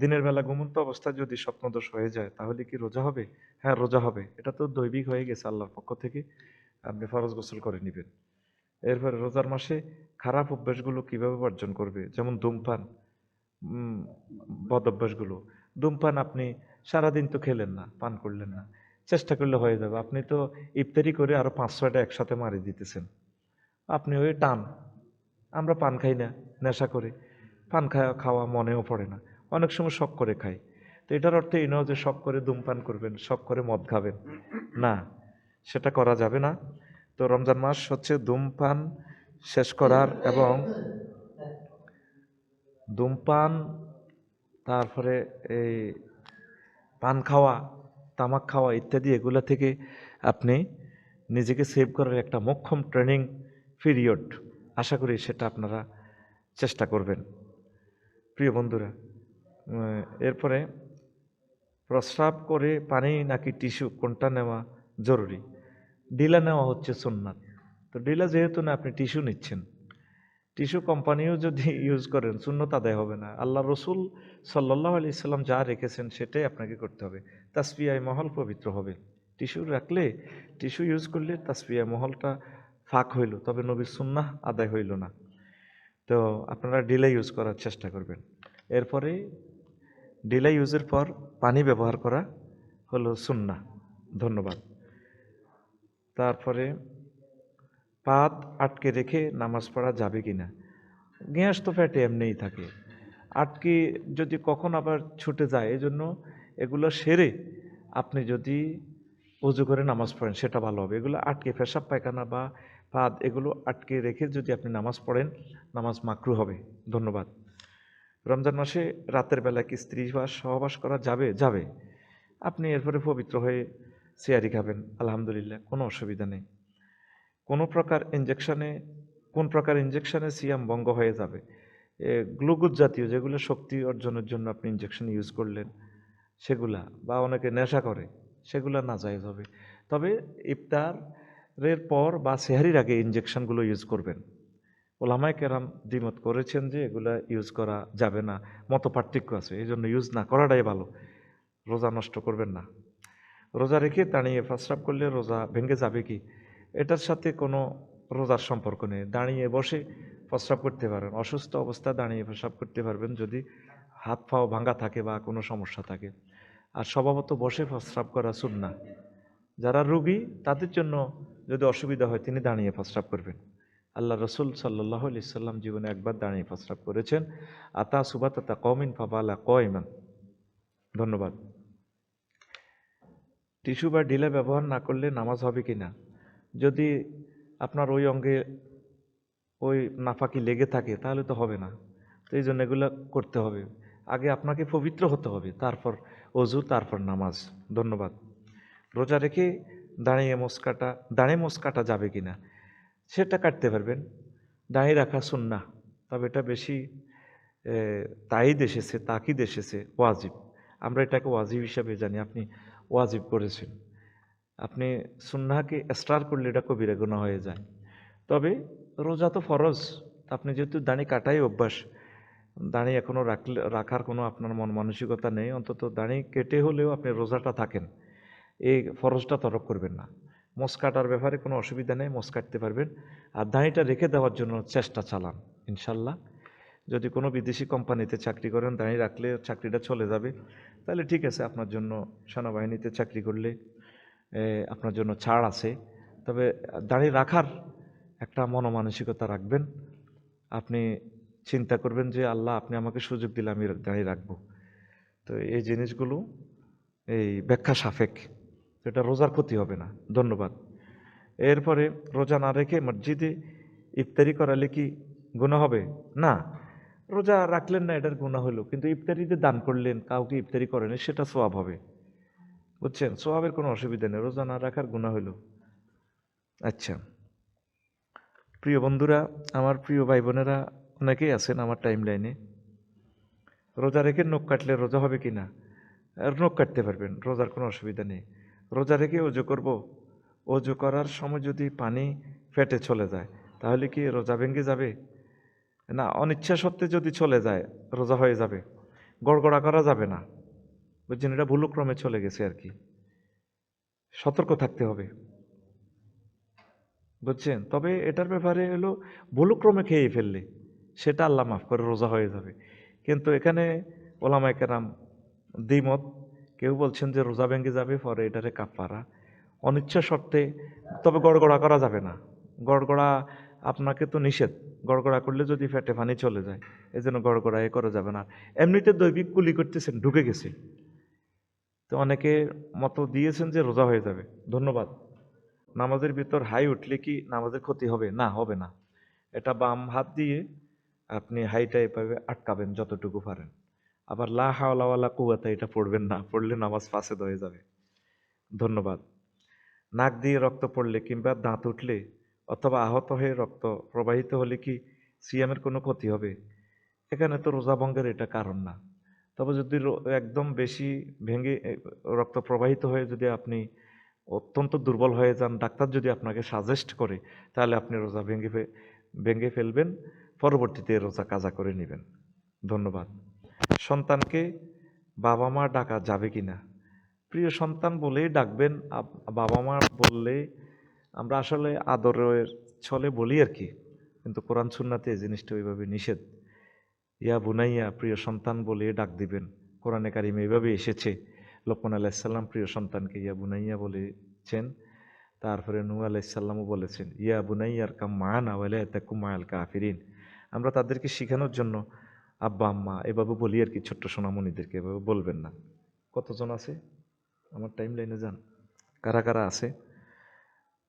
দিনের বেলা ঘুমন্ত অবস্থায় যদি স্বপ্নদোষ হয়ে যায় তাহলে কি রোজা হবে? হ্যাঁ, রোজা হবে। এটা তো দৈবিক হয়ে গেছে আল্লাহর পক্ষ থেকে। আপনি ফরজ গোসল করে নিবেন। এরপরে রোজার মাসে খারাপ অভ্যাসগুলো কিভাবে বর্জন করবে? যেমন ধূমপান, উম, বদ অভ্যাসগুলো। ধূমপান আপনি সারাদিন তো খেলেন না, পান করলেন না, চেষ্টা করলে হয়ে যাবে। আপনি তো ইফতারি করে আরো 5-6টা একসাথে মারি দিতেছেন। আপনি ওই টান, আমরা পান খাই না, নেশা করে পান খাওয়া মনেও পড়ে না, অনেক সময় শখ করে খাই। তো এটার অর্থ এই নয় যে শখ করে ধূমপান করবেন, শখ করে মদ খাবেন, না, সেটা করা যাবে না। তো রমজান মাস হচ্ছে ধূমপান শেষ করার এবং ধূমপান, তারপরে এই পান খাওয়া, তামাক খাওয়া ইত্যাদি এগুলা থেকে আপনি নিজেকে সেভ করার একটা মোক্ষম ট্রেনিং পিরিয়ড। আশা করি সেটা আপনারা চেষ্টা করবেন প্রিয় বন্ধুরা। এরপরে প্রস্রাব করে পানি নাকি টিস্যু কোনটা নেওয়া জরুরি? ডিলা নেওয়া হচ্ছে সুন্নাত। তো ডিলা যেহেতু না, আপনি টিস্যু নিচ্ছেন, টিস্যু কোম্পানিও যদি ইউজ করেন সুন্নত আদায় হবে না। আল্লাহ রসুল সাল্লাল্লাহু আলাইহি সাল্লাম যা রেখেছেন সেটাই আপনাকে করতে হবে। তাসফিয়ায়ে মহল পবিত্র হবে। টিস্যু রাখলে, টিস্যু ইউজ করলে তাসফিয়ায়ে মহলটা ফাঁক হইল, তবে নবীর সুন্নাহ আদায় হইল না। তো আপনারা ডিলে ইউজ করার চেষ্টা করবেন। এরপরে ডিলে ইউজের পর পানি ব্যবহার করা হলো সুন্নাহ। ধন্যবাদ। তারপরে পাত আটকে রেখে নামাজ পড়া যাবে কিনা? গ্যাস তো ফ্যাটে এমনিই থাকে, আটকে যদি কখন আবার ছুটে যায়, এই জন্য এগুলো সেরে আপনি যদি উজু করে নামাজ পড়েন সেটা ভালো হবে। এগুলো আটকে, পেশাব পায়খানা বা পাদ এগুলো আটকে রেখে যদি আপনি নামাজ পড়েন, নামাজ মাকরু হবে। ধন্যবাদ। রমজান মাসে রাতের বেলা কি স্ত্রী বা সহবাস করা যাবে? যাবে। আপনি এরপরে পবিত্র হয়ে সিয়ারি খাবেন, আলহামদুলিল্লাহ, কোনো অসুবিধা নেই। কোনো প্রকার ইনজেকশনে, কোন প্রকার ইনজেকশনে সিয়াম ভঙ্গ হয়ে যাবে? গ্লুকোজ জাতীয় যেগুলো শক্তি অর্জনের জন্য আপনি ইনজেকশন ইউজ করলেন সেগুলা, বা অনেকে নেশা করে, সেগুলা নাজায়েজ হবে। তবে ইফতারের পর বা সেহারির আগে ইনজেকশনগুলো ইউজ করবেন। ওলামায়ে কেরাম দ্বিমত করেছেন যে এগুলা ইউজ করা যাবে না, মত পার্থক্য আছে, এই জন্য ইউজ না করাটাই ভালো। রোজা নষ্ট করবেন না। রোজা রেখে দাঁড়িয়ে প্রস্রাব করলে রোজা ভেঙে যাবে কি? এটার সাথে কোনো রোজার সম্পর্ক নেই। দাঁড়িয়ে বসে প্রস্রাব করতে পারেন, অসুস্থ অবস্থায় দাঁড়িয়ে প্রস্রাব করতে পারবেন যদি হাত পাও ভাঙা থাকে বা কোনো সমস্যা থাকে। আর স্বভাবত বসে প্রস্রাব করা সুন্নাহ। যারা রোগী তাদের জন্য যদি অসুবিধা হয় তিনি দাঁড়িয়ে প্রস্রাব করবেন। আল্লাহ রসুল সাল্লাল্লাহু আলাইহি সাল্লাম জীবনে একবার দাঁড়িয়ে প্রস্রাব করেছেন। আতা সুবাতাতা কওমিন ফাবালা কয়মান। ধন্যবাদ। টিস্যু বা ঢিলা ব্যবহার না করলে নামাজ হবে কি না? যদি আপনার ওই অঙ্গে ওই নাফাকি লেগে থাকে তাহলে তো হবে না। তো এই জন্য এগুলো করতে হবে। আগে আপনাকে পবিত্র হতে হবে, তারপর অজু, তারপর নামাজ। ধন্যবাদ। রোজা রেখে দাঁড়িয়ে মোষ কাটা, দাঁড়িয়ে মোষ কাটা যাবে কি না? সেটা কাটতে পারবেন। দাঁড়িয়ে রাখা সুন্নাহ, তবে এটা বেশি তাইদ এসেছে, তাকিদ এসেছে ওয়াজিব। আমরা এটাকে ওয়াজিব হিসাবে জানি, আপনি ওয়াজিব করেছেন। আপনি সুন্নাহকে স্টার করলে এটা কবিরা গুনাহ হয়ে যায়। তবে রোজা তো ফরজ, আপনি যেহেতু দাড়ি কাটাই অভ্যাস, দাড়ি এখনও রাখার কোনো আপনার মন মানসিকতা নেই, অন্তত দাড়ি কেটে হলেও আপনি রোজাটা থাকেন, এই ফরজটা তরক করবেন না। মোষ কাটার ব্যাপারে কোনো অসুবিধা নেই, মোষ কাটতে পারবেন। আর দাড়িটা রেখে দেওয়ার জন্য চেষ্টা চালান ইনশাল্লাহ। যদি কোনো বিদেশি কোম্পানিতে চাকরি করেন, দাঁড়িয়ে রাখলে চাকরিটা চলে যাবে, তাহলে ঠিক আছে, আপনার জন্য সেনাবাহিনীতে চাকরি করলে আপনার জন্য ছাড় আছে। তবে দাঁড়িয়ে রাখার একটা মনোমানসিকতা রাখবেন। আপনি চিন্তা করবেন যে আল্লাহ আপনি আমাকে সুযোগ দিলে আমি দাঁড়িয়ে রাখবো। তো এই জিনিসগুলো এই ব্যাখ্যা সাপেক, এটা রোজার ক্ষতি হবে না। ধন্যবাদ। এরপরে রোজা না রেখে মসজিদে ইফতারি করালে কি গুনাহ হবে? না, রোজা রাখলেন না এটার গুনাহ হলো, কিন্তু ইফতারিতে দান করলেন, কাউকে ইফতারি করেন, সেটা সওয়াব হবে। বুঝছেন? সওয়াবের কোনো অসুবিধা নেই, রোজা না রাখার গুনাহ হলো। আচ্ছা প্রিয় বন্ধুরা, আমার প্রিয় ভাই বোনেরা অনেকেই আছেন আমার টাইম লাইনে। রোজা রেখে নখ কাটলে রোজা হবে কি না? নখ কাটতে পারবেন, রোজার কোনো অসুবিধা নেই। রোজা রেখে অজু করব, অজু করার সময় যদি পানি ফেটে চলে যায় তাহলে কি রোজা ভেঙে যাবে? না, অনিচ্ছা সত্ত্বে যদি চলে যায় রোজা হয়ে যাবে। গড়গড়া করা যাবে না, বুঝছেন, এটা ভুলক্রমে চলে গেছে আর কি, সতর্ক থাকতে হবে, বুঝছেন। তবে এটার ব্যাপারে হলো ভুলক্রমে খেয়ে ফেললে সেটা আল্লাহ মাফ করে, রোজা হয়ে যাবে। কিন্তু এখানে ওলামায়ে কেরাম দ্বিমত, কেউ বলছেন যে রোজা ভেঙে যাবে, পরে এটারে কাফারা অনিচ্ছা সত্ত্বে, তবে গড়গড়া করা যাবে না। গড়গড়া আপনাকে তো নিষেধ, গড়গড়া করলে যদি পেটে পানি চলে যায়, এই জন্য গড়গড়া করা যাবে না। এমনিতে দৈবিক কুলি করতেছেন, ঢুকে গেছে, তো অনেকে মত দিয়েছেন যে রোজা হয়ে যাবে। ধন্যবাদ। নামাজের ভিতর হাই উঠলে কি নামাজের ক্ষতি হবে? না, হবে না। এটা বাম হাত দিয়ে আপনি হাইটা এভাবে আটকাবেন যতটুকু পারেন। আবার লা হাওলা ওয়ালা কুওয়াতা এটা পড়বেন না, পড়লে নামাজ ফাসেদ হয়ে যাবে। ধন্যবাদ। নাক দিয়ে রক্ত পড়লে কিংবা দাঁত উঠলে অথবা আহত হয়ে রক্ত প্রবাহিত হলে কি সিয়ামের কোনো ক্ষতি হবে? এখানে তো রোজা ভঙ্গের এটা কারণ না। তবে যদি একদম বেশি ভেঙে রক্ত প্রবাহিত হয়ে যদি আপনি অত্যন্ত দুর্বল হয়ে যান, ডাক্তার যদি আপনাকে সাজেস্ট করে, তাহলে আপনি রোজা ভেঙে ফেলবেন, পরবর্তীতে রোজা কাজা করে নেবেন। ধন্যবাদ। সন্তানকে বাবা মা ডাকা যাবে কিনা? প্রিয় সন্তান বলেই ডাকবেন। বাবা মা বললে আমরা আসলে আদরের ছলে বলি আর কি, কিন্তু কোরআন সুন্নাতে এই জিনিসটা ওইভাবে নিষেধ। ইয়া বুনাইয়া, প্রিয় সন্তান বলে ডাক দিবেন। কোরআনে কারিমে এইভাবে এসেছে। লোকমান আলাইসাল্লাম প্রিয় সন্তানকে ইয়া বুনাইয়া বলেছেন। তারপরে নূহ আলাইসাল্লামও বলেছেন ইয়া বুনাইয়ার কাম মায়ানা ওয়ালা তাকুম মায়াল কাফিরিন। আমরা তাদেরকে শেখানোর জন্য আব্বা আম্মা এভাবে বলি আর কি, ছোট্ট সোনামণিদেরকে এভাবে বলবেন না। কতজন আছে আমার টাইম লাইনে? যান, কারা কারা আছে?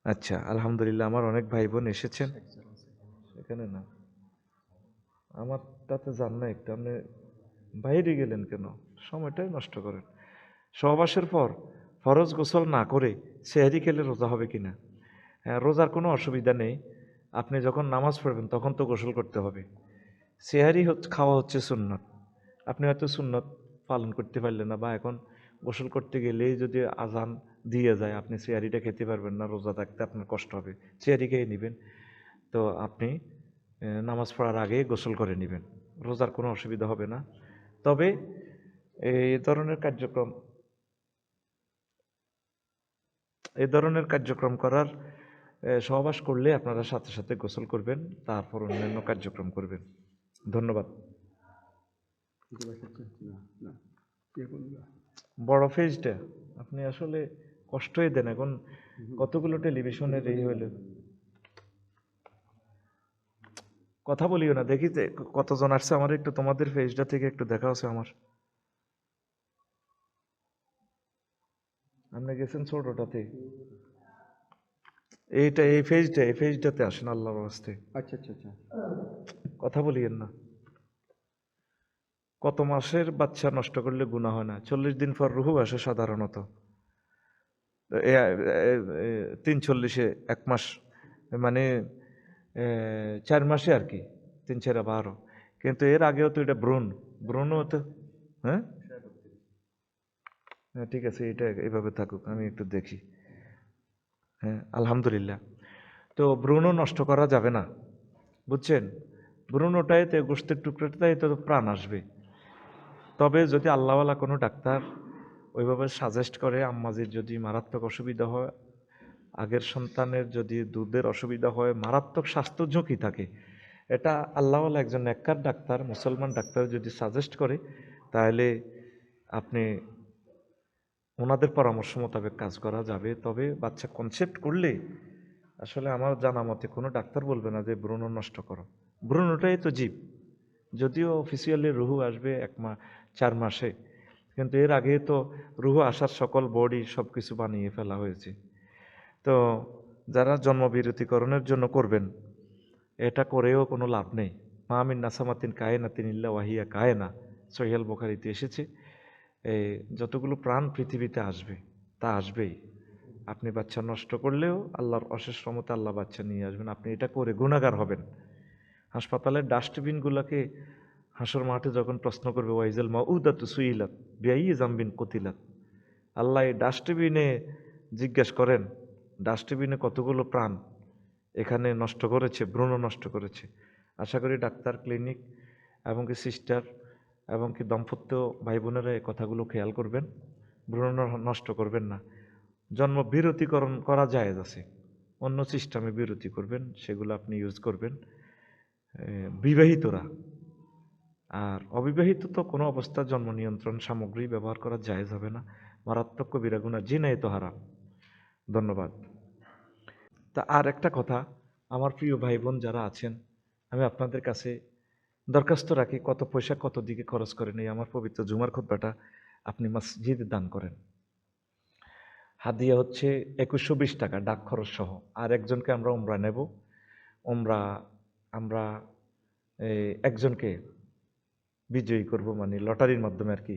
আচ্ছা, আলহামদুলিল্লাহ, আমার অনেক ভাই বোন এসেছেন। এখানে না, আমারটাতে যান না একটু, আপনি বাইরে গেলেন কেন? সময়টাই নষ্ট করেন। সহবাসের পর ফরজ গোসল না করে সেহরি খেলে রোজা হবে কিনা? হ্যাঁ, রোজার কোনো অসুবিধা নেই। আপনি যখন নামাজ পড়বেন তখন তো গোসল করতে হবে। সেহারি খাওয়া হচ্ছে সুন্নত। আপনি হয়তো সুন্নত পালন করতে পারলেন না, বা এখন গোসল করতে গেলেই যদি আজান দিয়ে যায়, আপনি সেহারিটা খেতে পারবেন না, রোজা থাকতে আপনার কষ্ট হবে, সেহারি খেয়ে নেবেন। তো আপনি নামাজ পড়ার আগে গোসল করে নেবেন, রোজার কোনো অসুবিধা হবে না। তবে এই ধরনের কার্যক্রম করার সহবাস করলে আপনারা সাথে সাথে গোসল করবেন, তারপর অন্যান্য কার্যক্রম করবেন। ধন্যবাদ। বড় ফেজটা আপনি আসলে কষ্টই দেন। এখন কতগুলো টেলিভিশনের এই হইল, কথা বলিও না। দেখি যে কতজন আসছে, আমার একটু তোমাদের ফেজটা থেকে একটু দেখা আছে আমার। আপনি গেছেন ছোটটাতে, এই ফেজটাতে আসেন আল্লাহর রাস্তে। আচ্ছা আচ্ছা আচ্ছা, কথা বলিয়েন না। কত মাসের বাচ্চা নষ্ট করলে গুনাহ হয় না? 40 দিন পর রুহু আসে সাধারণত। 43-এ 1 মাস, মানে 4 মাসে আর কি, 3-4-12। কিন্তু এর আগেও তো এটা ভ্রূণও তো, হ্যাঁ হ্যাঁ, ঠিক আছে, এটা এভাবে থাকুক, আমি একটু দেখি। হ্যাঁ, আলহামদুলিল্লাহ। তো ভ্রূণ নষ্ট করা যাবে না, বুঝছেন। ভ্রূণটাই তো, গোষ্ঠের টুকরোটাই তো প্রাণ আসবে। তবে যদি আল্লাহওয়ালা কোনো ডাক্তার ওইভাবে সাজেস্ট করে, আম্মাজির যদি মারাত্মক অসুবিধা হয়, আগের সন্তানের যদি দুধের অসুবিধা হয়, মারাত্মক স্বাস্থ্য ঝুঁকি থাকে, এটা আল্লাহওয়ালা একজন নেককার ডাক্তার, মুসলমান ডাক্তার যদি সাজেস্ট করে, তাহলে আপনি ওনাদের পরামর্শ মোতাবেক কাজ করা যাবে। তবে বাচ্চা কনসেপ্ট করলে আসলে আমার জানা মতে কোনো ডাক্তার বলবে না যে ভ্রূণ নষ্ট করো। ভ্রূণটাই তো জীব, যদিও অফিসিয়ালি রুহু আসবে 4 মাসে, কিন্তু এর আগে তো রুহু আসার সকল বডি সব কিছু বানিয়ে ফেলা হয়েছে। তো যারা জন্মবিরতিকরণের জন্য করবেন, এটা করেও কোনো লাভ নেই। মামিন নাসামাতিন কায়েনাতিন ইল্লা ওয়াহিয়া কায়েনা, সহিহ বুখারীতে এসেছে। এই যতগুলো প্রাণ পৃথিবীতে আসবে তা আসবেই। আপনি বাচ্চা নষ্ট করলেও আল্লাহর অশেষ রহমতে আল্লাহ বাচ্চা নিয়ে আসবেন। আপনি এটা করে গুনাহগার হবেন। হাসপাতালের ডাস্টবিনগুলোকে হাসর মাঠে যখন প্রশ্ন করবে ওয়াইজাল মাউদাতু সুইলাত বিআইয়ি যামবিন কুতিলাত, আল্লাহ এই ডাস্টবিনে জিজ্ঞেস করেন, ডাস্টবিনে কতগুলো প্রাণ এখানে নষ্ট করেছে, ভ্রূণ নষ্ট করেছে। আশা করি ডাক্তার, ক্লিনিক এবং সিস্টার এবং কি দম্পত্য ভাই বোনেরা এই কথাগুলো খেয়াল করবেন, ভ্রূণ নষ্ট করবেন না। জন্ম বিরতিকরণ করা জায়েজ আছে, অন্য সিস্টেমে বিরতি করবেন, সেগুলো আপনি ইউজ করবেন বিবাহিতরা। আর অবিবাহিত তো কোনো অবস্থা জন্ম নিয়ন্ত্রণ সামগ্রী ব্যবহার করা জায়েজ হবে না, মারাত্মক কবিরা গুনাহ, জিনা তো হারাম। ধন্যবাদ। তা আর একটা কথা, আমার প্রিয় ভাই বোন যারা আছেন, আমি আপনাদের কাছে দরখাস্ত রাখি, কত পয়সা কত দিকে খরচ করেন এই আমার পবিত্র জুমার খুতবাটা আপনি মসজিদে দান করেন। হাদিয়া হচ্ছে 2120 টাকা ডাক খরচ সহ। আর একজনকে আমরা উমরা নেব, উমরা আমরা একজনকে বিজয়ী করব, মানে লটারির মাধ্যমে আর কি,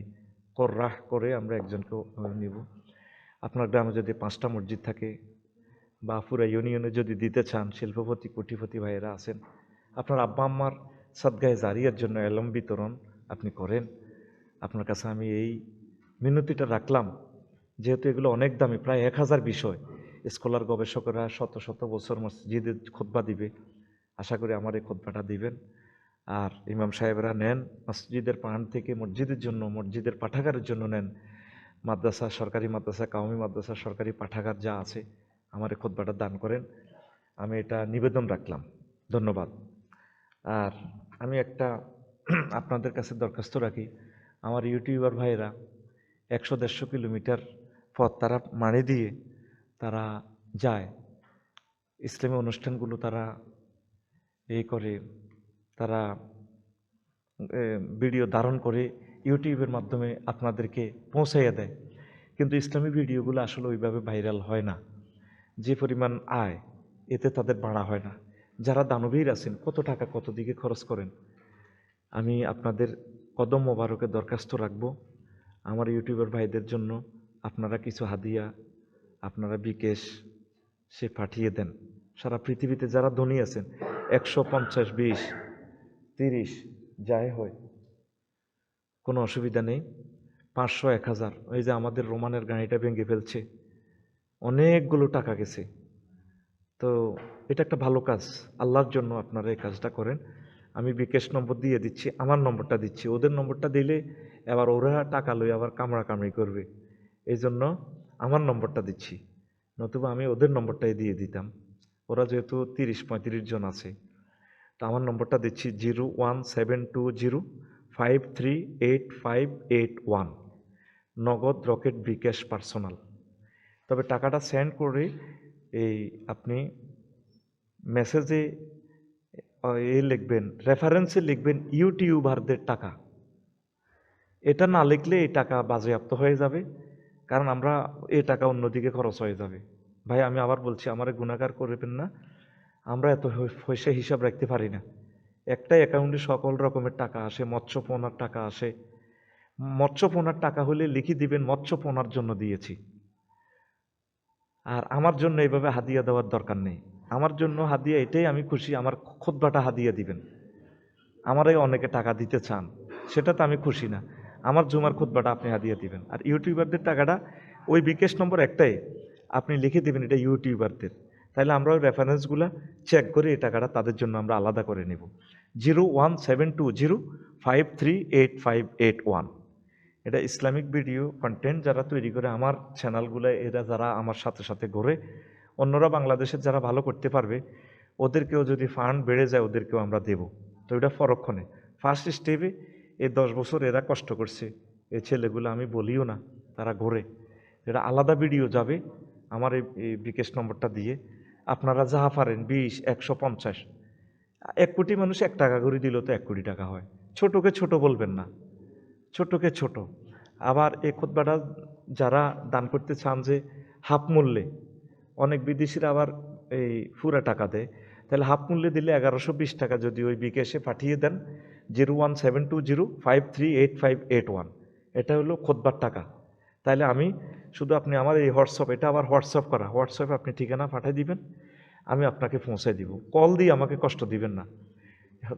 কররাহ করে আমরা একজনকে নিব। আপনার গ্রামে যদি 5টা মসজিদ থাকে বা পুরা ইউনিয়নে যদি দিতে চান, শিল্পপতি কোটিপতি ভাইয়েরা আছেন, আপনার আব্বা আম্মার সাদগায়ে জারিয়ার জন্য এলম বিতরণ আপনি করেন। আপনার কাছে আমি এই মিনতিটা রাখলাম, যেহেতু এগুলো অনেক দামি, প্রায় 1000 বিষয়, স্কলার গবেষকরা শত শত বছর মসজিদে খুতবা দিবে, আশা করি আমার এই খুতবাটা দিবেন। আর ইমাম সাহেবরা নেন মসজিদের প্রাণ থেকে মসজিদের জন্য, মসজিদের পাঠাগারের জন্য নেন, মাদ্রাসা, সরকারি মাদ্রাসা, কাওমি মাদ্রাসা, সরকারি পাঠাগার যা আছে, আমার এই খুতবাটা দান করেন, আমি এটা নিবেদন রাখলাম। ধন্যবাদ। আর আমি একটা আপনাদের কাছে দরখাস্ত রাখি, আমার ইউটিউবার ভাইয়েরা 100-150 কিলোমিটার পথ তারা মাড়ি দিয়ে তারা যায়, ইসলামী অনুষ্ঠানগুলো তারা এই করে, তারা ভিডিও ধারণ করে ইউটিউবের মাধ্যমে আপনাদেরকে পৌঁছাইয়া দেয়, কিন্তু ইসলামী ভিডিওগুলো আসলে ওইভাবে ভাইরাল হয় না, যে পরিমাণ আয় এতে তাদের বাড়া হয় না। যারা দানবীর আছেন, কত টাকা কত দিকে খরচ করেন, আমি আপনাদের কদম মোবারকে দরখাস্ত রাখবো, আমার ইউটিউবার ভাইদের জন্য আপনারা কিছু হাদিয়া, আপনারা বিকেশ সে পাঠিয়ে দেন। সারা পৃথিবীতে যারা ধনী আছেন, 150, 20, 30 যাই হয়, কোনো অসুবিধা নেই। 500, 1000, ওই যে আমাদের রোমানের গাড়িটা ভেঙে ফেলছে, অনেকগুলো টাকা গেছে। তো এটা একটা ভালো কাজ, আল্লাহর জন্য আপনারা এই কাজটা করেন। আমি বিকেশ নম্বর দিয়ে দিচ্ছি, আমার নম্বরটা দিচ্ছি, ওদের নম্বরটা দিলে এবার ওরা টাকা লই আবার কামড়াকামড়ি করবে, এই জন্য আমার নম্বরটা দিচ্ছি, নতুবা আমি ওদের নম্বরটাই দিয়ে দিতাম, ওরা যেহেতু 30-35 জন আছে। তো আমার নম্বরটা দিচ্ছি 01720538581, নগদ, রকেট, বিকাশ, পার্সোনাল। তবে টাকাটা সেন্ড করে এই আপনি মেসেজে লিখবেন, রেফারেন্সে লিখবেন ইউটিউবারদের টাকা। এটা না লিখলে এই টাকা বাজেয়াপ্ত হয়ে যাবে, কারণ আমরা এই টাকা অন্যদিকে খরচ হয়ে যাবে। ভাই আমি আবার বলছি, আমারে গুণাগার করবেন না, আমরা এত পয়সা হিসাব রাখতে পারি না। একটা অ্যাকাউন্টে সকল রকমের টাকা আসে, মৎস্যপোনার টাকা আসে, মৎস্যপোনার টাকা হলে লিখে দিবেন মৎস্যপোনার জন্য দিয়েছি। আর আমার জন্য এইভাবে হাদিয়া দেওয়ার দরকার নেই, আমার জন্য হাদিয়া এটাই আমি খুশি, আমার খুতবাটা হাদিয়া দিবেন। আমারই অনেকে টাকা দিতে চান, সেটা তো আমি খুশি না, আমার জুমার খুতবাটা আপনি হাদিয়া দিবেন। আর ইউটিউবারদের টাকাটা ওই বিকাশ নম্বর একটাই, আপনি লিখে দিবেন এটা ইউটিউবারদের, তাহলে আমরা ওই রেফারেন্সগুলো চেক করে এই টাকাটা তাদের জন্য আমরা আলাদা করে নেব। 01720538581, এটা ইসলামিক ভিডিও কন্টেন্ট যারা তৈরি করে আমার চ্যানেলগুলো, এরা যারা আমার সাথে সাথে ঘুরে, অন্যরা বাংলাদেশের যারা ভালো করতে পারবে ওদেরকেও যদি ফান্ড বেড়ে যায় ওদেরকেও আমরা দেব। তো এটা পরক্ষণে ফার্স্ট স্টেপে এই 10 বছর এরা কষ্ট করছে, এই ছেলেগুলো আমি বলিও না, তারা ঘোরে, এটা আলাদা ভিডিও যাবে আমার এই বিকাশ নম্বরটা দিয়ে। আপনারা যাহা পারেন 20, 150, 1 কোটি মানুষ 1 টাকা করে দিল তো 1 কোটি টাকা হয়। ছোটকে ছোট বলবেন না, ছোটকে ছোট। আবার এই খুতবাটা যারা দান করতে চান যে হাফ মূল্যে, অনেক বিদেশিরা আবার এই পুরা টাকা দেয়, তাহলে হাফ মূল্যে দিলে 1120 টাকা যদি ওই বিকাশে পাঠিয়ে দেন 01720538581, এটা হলো খুতবার টাকা। তাহলে আমি শুধু আপনি আমার এই হোয়াটসঅ্যাপ, এটা আবার হোয়াটসঅ্যাপ করা, হোয়াটসঅ্যাপে আপনি ঠিকানা পাঠিয়ে দিবেন, আমি আপনাকে পৌঁছায় দিব। কল দিয়ে আমাকে কষ্ট দিবেন না,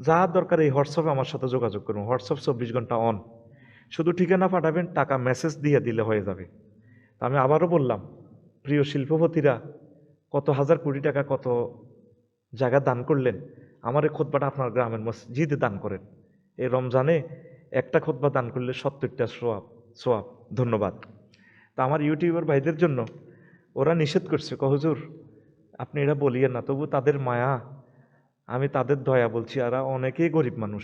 যা দরকার এই হোয়াটসঅ্যাপে আমার সাথে যোগাযোগ করুন, হোয়াটসঅ্যাপ 24 ঘন্টা অন, শুধু ঠিকানা পাঠাবেন, টাকা মেসেজ দিয়ে দিলে হয়ে যাবে। আমি আবারও বললাম, প্রিয় শিল্পপতিরা কত হাজার কোটি টাকা কত জায়গা দান করলেন, আমার এই খুতবাটা আপনার গ্রামের মসজিদে দান করেন। এই রমজানে একটা খুতবা দান করলে 70টা সোয়াব সোয়াব। ধন্যবাদ। তা আমার ইউটিউবার ভাইদের জন্য ওরা নিষেধ করছে, হুজুর আপনি এটা বলিয়েন না, তবু তাদের মায়া, আমি তাদের দয়া বলছি। আর অনেকেই গরিব মানুষ,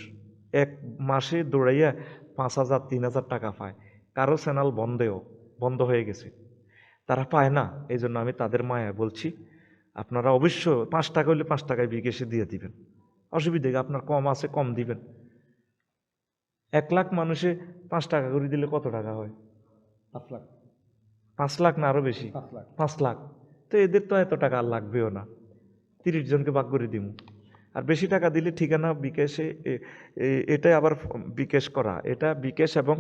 এক মাসে দৌড়াইয়া 5,000 3,000 টাকা পায়, কারো চ্যানেল বন্ধ হয়ে গেছে, তারা পায় না। এই জন্য আমি তাদের মায়া বলছি, আপনারা অবশ্য 5 টাকা হলে 5 টাকায় বিকাশে দিয়ে দিবেন, অসুবিধা কি? আপনার কম আছে কম দিবেন। 1 লাখ মানুষে 5 টাকা করে দিলে কত টাকা হয়? 5 লাখ 5 লাখ না আরো বেশি? 5 লাখ 5 লাখ। তো এদের তো এত টাকা আর লাগবেও না, 30 জনকে ভাগ করে দিব। আর বেশি টাকা দিলে ঠিকানা বিকাশে, এটাই আবার বিকাশ করা, এটা বিকাশ এবং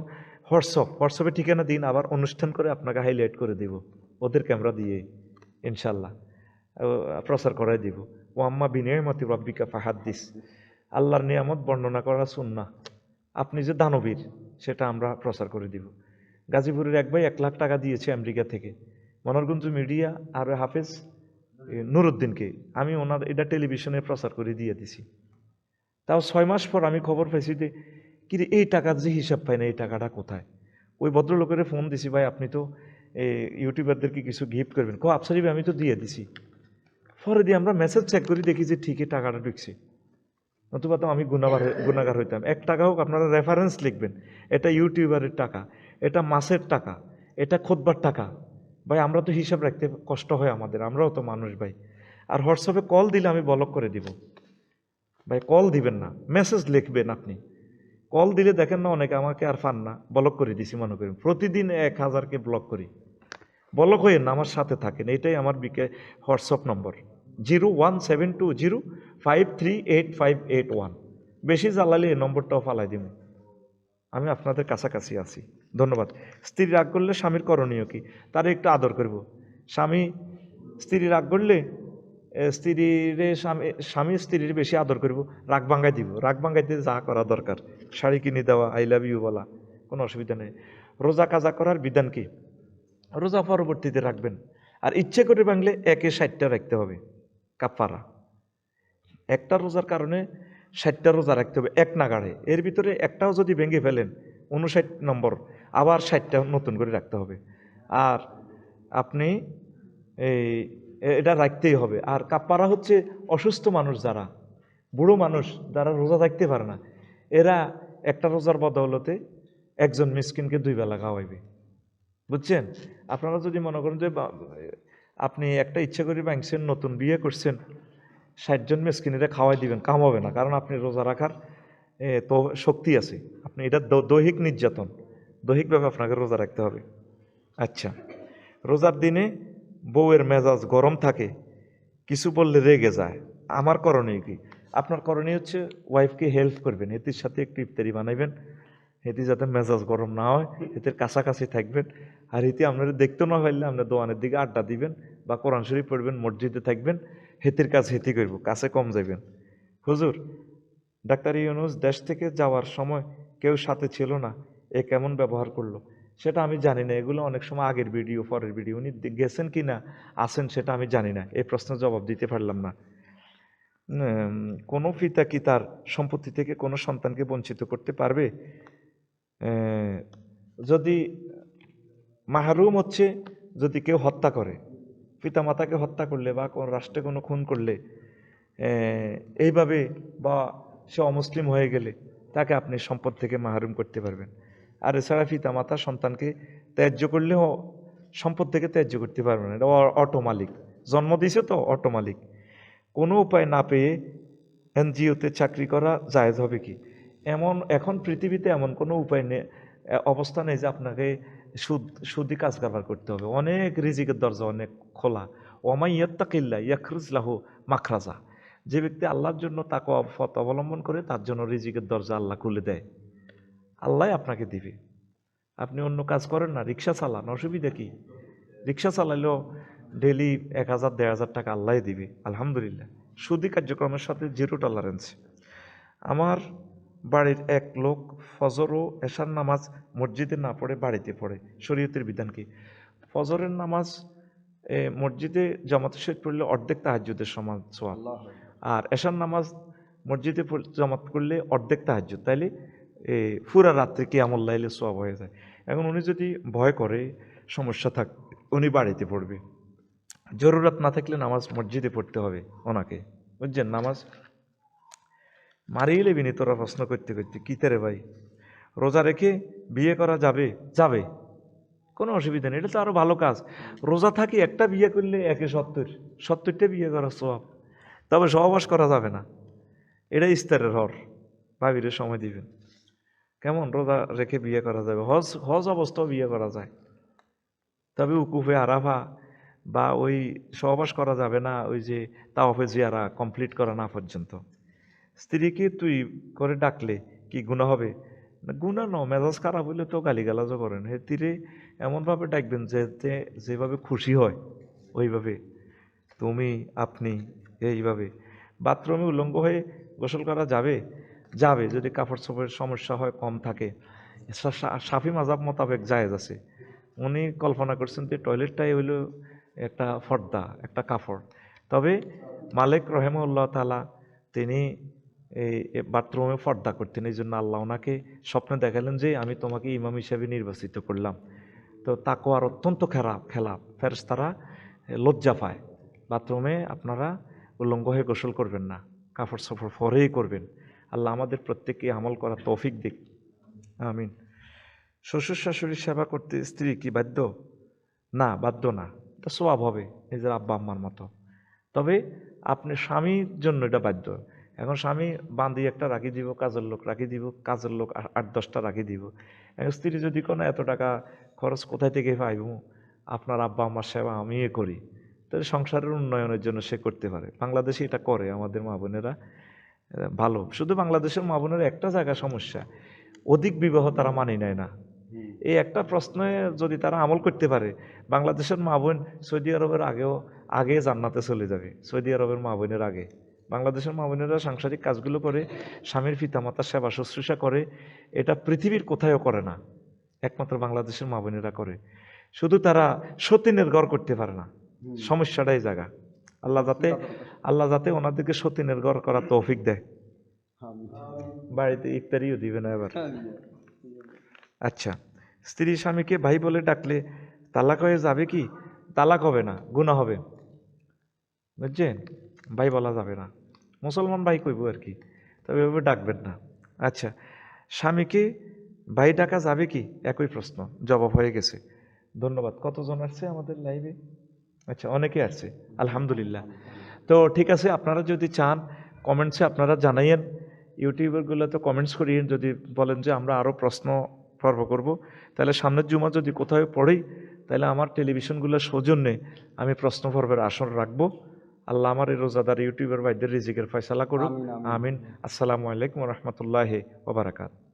হোয়াটসঅ্যাপে ঠিকানা দিন, আবার অনুষ্ঠান করে আপনাকে হাইলাইট করে দিব ওদের ক্যামেরা দিয়ে, ইনশাল্লাহ প্রচার করাই দিব। ও আম্মা বিনিয়ামতি রাব্বিকা ফাহাদ্দিস, আল্লাহর নিয়ামত বর্ণনা করা সুন্নাহ, আপনি যে দানবীর সেটা আমরা প্রচার করে দিব। গাজীপুরের এক ভাই 1 লাখ টাকা দিয়েছে আমেরিকা থেকে, মনোরগঞ্জ মিডিয়া আর হাফেজ নুরুদ্দিনকে, আমি ওনার এটা টেলিভিশনে প্রচার করে দিয়ে দিছি। তাও 6 মাস পর আমি খবর পাইছি যে কিরে এই টাকার যে হিসাব পাই না, এই টাকাটা কোথায়? ওই ভদ্রলোকের ফোন দিছি, ভাই আপনি তো ইউটিউবারদেরকে কিছু গিফট করবেন, আফসারি ভাই আমি তো দিয়ে দিছি। পরে দিয়ে আমরা মেসেজ চেক করি, দেখি যে ঠিকই টাকাটা ঢুকছে, নতুবা তো আমি গুণাগার হইতাম। 1 টাকা হোক আপনারা রেফারেন্স লিখবেন, এটা ইউটিউবারের টাকা, এটা মাসের টাকা, এটা খুতবার টাকা। ভাই আমরা তো হিসাব রাখতে কষ্ট হয় আমাদের, আমরাও তো মানুষ ভাই। আর হোয়াটসঅ্যাপে কল দিলে আমি ব্লক করে দিব ভাই, কল দিবেন না, মেসেজ লিখবেন আপনি। কল দিলে দেখেন না অনেকে আমাকে আর পান না, ব্লক করে দিছি মনে করি, প্রতিদিন 1000কে ব্লক করি। ব্লক হয়ে না, আমার সাথে থাকেন, এটাই আমার হোয়াটসঅ্যাপ নম্বর 01720538581। বেশি জ্বালালে এই নম্বরটাও ফালাই দিব, আমি আপনাদের কাছাকাছি আছি। ধন্যবাদ। স্ত্রী রাগ করলে স্বামীর করণীয় কি? তার একটু আদর করব। স্ত্রী রাগ করলে স্বামী স্ত্রীর বেশি আদর করব, রাগ ভাঙ্গাই দিব, রাগ ভাঙ্গাইতে যা করা দরকার, শাড়ি কিনে দেওয়া, আই লাভ ইউ বলা, কোনো অসুবিধা নেই। রোজা কাজা করার বিধান কি? রোজা পরবর্তীতে রাখবেন, আর ইচ্ছে করে ভাঙলে 60টা রাখতে হবে কাফারা। একটা রোজার কারণে 60টা রোজা রাখতে হবে এক নাগাড়ে, এর ভিতরে একটাও যদি ভেঙে ফেলেন 59 নম্বর, আবার 60টা নতুন করে রাখতে হবে। আর আপনি এটা রাখতেই হবে। আর কাফারা হচ্ছে অসুস্থ মানুষ, যারা বুড়ো মানুষ, যারা রোজা থাকতে পারে না, এরা একটা রোজার বদৌলতে একজন মিসকিনকে 2 বেলা খাওয়াইবে, বুঝছেন? আপনারা যদি মনে করেন যে আপনি একটা ইচ্ছা করে ভাঙছেন, নতুন বিয়ে করছেন, 60 জন মিসকিনেরা খাওয়াই দিবেন, কামাবে না, কারণ আপনি রোজা রাখার তো শক্তি আছে। আপনি এটা দৈহিক নির্যাতন, দৈহিকভাবে আপনাকে রোজা রাখতে হবে। আচ্ছা, রোজার দিনে বউয়ের মেজাজ গরম থাকে, কিছু বললে রেগে যায়, আমার করণীয় কি? আপনার করণীয় হচ্ছে ওয়াইফকে হেল্প করবেন, এটির সাথে একটু ইফতারি বানাইবেন, এটি যাতে মেজাজ গরম না হয়, এটির কাছাকাছি থাকবেন। আর এটি আপনারা দেখতে না পারলে আপনার দোকানের দিকে আড্ডা দিবেন বা কোরআন শরীফ পড়বেন, মসজিদে থাকবেন, হেতির কাজ হেতি করব, কাছে কম যাবেন। হুজুর, ডাক্তার ইউনূস দেশ থেকে যাওয়ার সময় কেউ সাথে ছিল না, এ কেমন ব্যবহার করলো? সেটা আমি জানি না, এগুলো অনেক সময় আগের ভিডিও পরের ভিডিও, উনি গেছেন কি না আছেন সেটা আমি জানি না, এই প্রশ্নের জবাব দিতে পারলাম না। কোনো পিতা কি তার সম্পত্তি থেকে কোনো সন্তানকে বঞ্চিত করতে পারবে? যদি মাহরুম হচ্ছে, যদি কেউ হত্যা করে, পিতামাতাকে হত্যা করলে বা কোন রাষ্ট্রে কোনো খুন করলে, এইভাবে বা সে অমুসলিম হয়ে গেলে তাকে আপনি সম্পদ থেকে মাহরুম করতে পারবেন। আর এছাড়া পিতামাতা সন্তানকে ত্যায্য করলেও সম্পদ থেকে ত্যায্য করতে পারবেন, এটা অটো মালিক, জন্ম দিয়েছে তো অটো মালিক। কোনো উপায় না পেয়ে এনজিওতে চাকরি করা জায়েজ হবে কি? এখন পৃথিবীতে এমন কোনো উপায় নেই, অবস্থা নেই যে আপনাকে সুদি কাজ কারবার করতে হবে। অনেক রিজিকের দরজা অনেক খোলা। ওয়ামাই ইয়াত্তাকিল্লাহ ইয়াখরুজ লাহু মাখরাজা, যে ব্যক্তি আল্লাহর জন্য তাকওয়া পথ অবলম্বন করে তার জন্য রিজিকের দরজা আল্লাহ খুলে দেয়, আল্লাহ আপনাকে দিবে। আপনি অন্য কাজ করেন না, রিক্সা চালান, অসুবিধা কি? রিক্সা চালাইলেও ডেলি 1000 1500 টাকা আল্লাহ দিবে, আলহামদুলিল্লাহ। সুদি কার্যক্রমের সাথে জিরো টলারেন্স। আমার বাড়ির এক লোক ফজর ও এশার নামাজ মসজিদে না পড়ে বাড়িতে পড়ে, শরীয়তের বিধান কি? ফজরের নামাজ মসজিদে জামাতের সহিত পড়লে অর্ধেক তাহাজ্জুদের সমান সওয়াব, আর এশার নামাজ মসজিদে জামাত করলে অর্ধেক তাহাজ্জুদ, তাইলে এই পুরা রাত্রে কিয়ামুল লাইলে সওয়াব হয়ে যায়। এখন উনি যদি ভয় করে, সমস্যা থাক, উনি বাড়িতে পড়বে। জরুরত না থাকলে নামাজ মসজিদে পড়তে হবে ওনাকে, বুঝছেন? নামাজ মারিয়ে লেবিনি তোরা প্রশ্ন করতে করতে, কী রে ভাই, রোজা রেখে বিয়ে করা যাবে? যাবে, কোনো অসুবিধা নেই, এটা তো আরও ভালো কাজ। রোজা থাকি একটা বিয়ে করলে 70টা বিয়ে করা সওয়াব। তবে সহবাস করা যাবে না, এটা ইস্তারের হর, ভাবিরে সময় দিবেন। কেমন রোজা রেখে বিয়ে করা যাবে? হজ অবস্থাও বিয়ে করা যায়, তবে উকুফে আরাফা বা ওই সহবাস করা যাবে না, ওই যে তাওয়াফে জিয়ারা কমপ্লিট করা না পর্যন্ত। স্ত্রীকে তুই করে ডাকলে কি গুনাহ হবে? না, গুনাহ ন, মেজাজ খারাপ হইলে তো গালিগালাজও করেন। হে তীরে এমনভাবে ডাকবেন যে যেভাবে খুশি হয় ওইভাবে, তুমি, আপনি, এইভাবে। বাথরুমে উলঙ্গ হয়ে গোসল করা যাবে? যাবে, যদি কাপড় চোপড়ের সমস্যা হয়, কম থাকে। শাফি মাযহাব মোতাবেক জায়েজ আছে। উনি কল্পনা করছেন যে টয়লেটটাই হইল একটা পর্দা, একটা কাপড়। তবে মালিক রহেমাহুল্লাহ তাআলা তিনি এই বাথরুমে পর্দা করতেন, এই জন্য আল্লাহ ওনাকে স্বপ্নে দেখালেন যে আমি তোমাকে ইমাম হিসেবে নির্বাচিত করলাম। তো তাকওয়ার অত্যন্ত খেলাফ ফেরেশতারা লজ্জা পায়। বাথরুমে আপনারা উলঙ্গ হয়ে গোসল করবেন না, কাপড় সাপড় পরেই করবেন। আল্লাহ আমাদের প্রত্যেককে আমল করার তৌফিক দিক, আমিন। শ্বশুর শাশুড়ির সেবা করতে স্ত্রী কি বাধ্য? না, বাধ্য না, এটা সওয়াব হবে নিজের আব্বা আম্মার মতো। তবে আপনি স্বামীর জন্য এটা বাধ্য। এখন স্বামী বান্ধি একটা রাখি দিব, কাজের লোক রাখি দিব, কাজের লোক 8-10টা রাখি দিব। এখন স্ত্রী যদি কোনো এত টাকা খরচ কোথায় থেকে পাইব, আপনার আব্বা আম্মার সেবা আমি করি, তাহলে সংসারের উন্নয়নের জন্য সে করতে পারে। বাংলাদেশে এটা করে আমাদের মা বোনেরা, ভালো। শুধু বাংলাদেশের মা বোনের একটা জায়গা সমস্যা, অধিক বিবাহ তারা মানি নেয় না। এই একটা প্রশ্নে যদি তারা আমল করতে পারে, বাংলাদেশের মা বোন সৌদি আরবের আগে জান্নাতে চলে যাবে। সৌদি আরবের মা বোনের আগে বাংলাদেশের মা বোনেরা সাংসারিক কাজগুলো করে, স্বামীর পিতামাতার সেবা শুশ্রূষা করে, এটা পৃথিবীর কোথাও করে না, একমাত্র বাংলাদেশের মা বোনেরা করে। শুধু তারা সতীনের ঘর করতে পারে না, সমস্যাটাই জায়গা। আল্লাহ যাতে ওনাদেরকে সতীনের ঘর করার তৌফিক দেয়। বাড়িতে ইফতারিও দিবে না এবার। আচ্ছা, স্ত্রী স্বামীকে ভাই বলে ডাকলে তালাক হয়ে যাবে কি? তালাক হবে না, গুনাহ হবে, বুঝছেন? ভাই বলা যাবে না, মুসলমান ভাই কইব আর কি, তবে এভাবে ডাকবেন না। আচ্ছা, স্বামীকে ভাই ডাকা যাবে কি? একই প্রশ্ন, জবাব হয়ে গেছে। ধন্যবাদ। কতজন আসছে আমাদের লাইভে? আচ্ছা, অনেকে আসছে, আলহামদুলিল্লাহ। তো ঠিক আছে, আপনারা যদি চান কমেন্টসে আপনারা জানাইয়েন, ইউটিউবারগুলো তো কমেন্টস করিয়েন, যদি বলেন যে আমরা আরও প্রশ্ন পর্ব করব, তাহলে সামনের জুমা যদি কোথাও পড়ি, তাহলে আমার টেলিভিশনগুলোর সৌজন্যে আমি প্রশ্ন পর্বের আসর রাখবো। আল্লাহ আমার এই রোজাদার ইউটিউবার ভাইদের রিজিকের ফয়সালা করুক, আমিন। আসসালামু আলাইকুম ওয়া রাহমাতুল্লাহি ওয়া বারাকাতুহু।